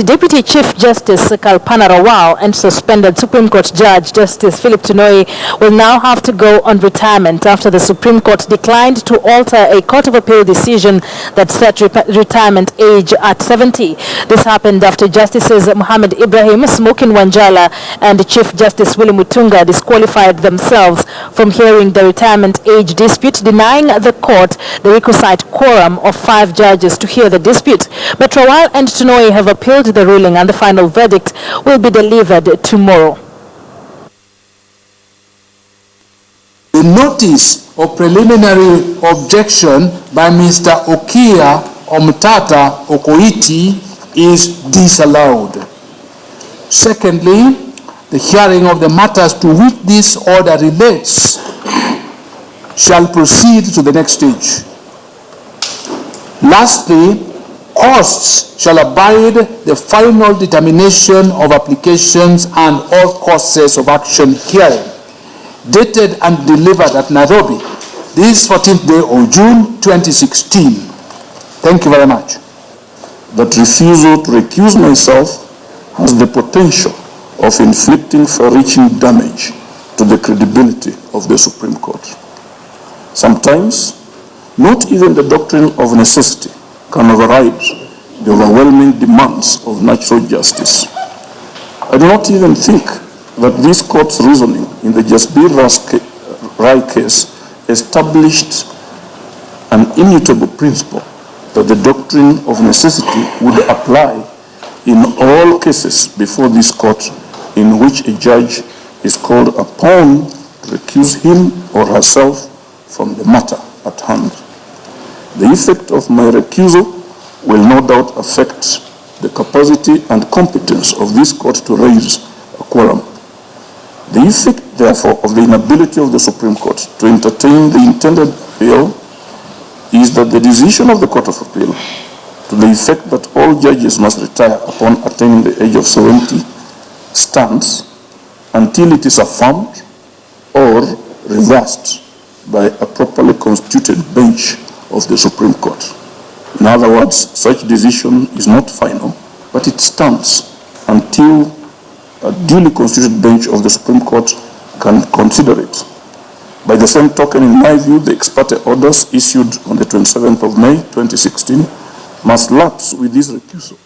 Deputy Chief Justice Kalpana Rawal and suspended Supreme Court Judge Justice Phillip Tunoi will now have to go on retirement after the Supreme Court declined to alter a Court of Appeal decision that set retirement age at 70. This happened after Justices Hussein Ibrahim, Smokin, Wanjala and Chief Justice Willy Mutunga disqualified themselves from hearing the retirement age dispute, denying the court the requisite quorum of 5 judges to hear the dispute. But Rawal and Tunoi have appealed the ruling, and the final verdict will be delivered tomorrow. The notice of preliminary objection by Mr. Okia Omtata Okoiti is disallowed. Secondly, the hearing of the matters to which this order relates shall proceed to the next stage. Lastly, costs shall abide the final determination of applications and all courses of action herein, dated and delivered at Nairobi, this 14th day of June 2016. Thank you very much. That refusal to recuse myself has the potential of inflicting far-reaching damage to the credibility of the Supreme Court. Sometimes, not even the doctrine of necessity can override the overwhelming demands of natural justice. I do not even think that this court's reasoning in the Jasbir Rai case established an immutable principle that the doctrine of necessity would apply in all cases before this court in which a judge is called upon to recuse him or herself from the matter at hand. The effect of my recusal will no doubt affect the capacity and competence of this court to raise a quorum. The effect, therefore, of the inability of the Supreme Court to entertain the intended appeal is that the decision of the Court of Appeal to the effect that all judges must retire upon attaining the age of 70 stands until it is affirmed or reversed by a properly constituted bench of the Supreme Court. In other words, such decision is not final, but it stands until a duly constituted bench of the Supreme Court can consider it. By the same token, in my view, the ex parte orders issued on the 27th of May 2016 must lapse with this recusal.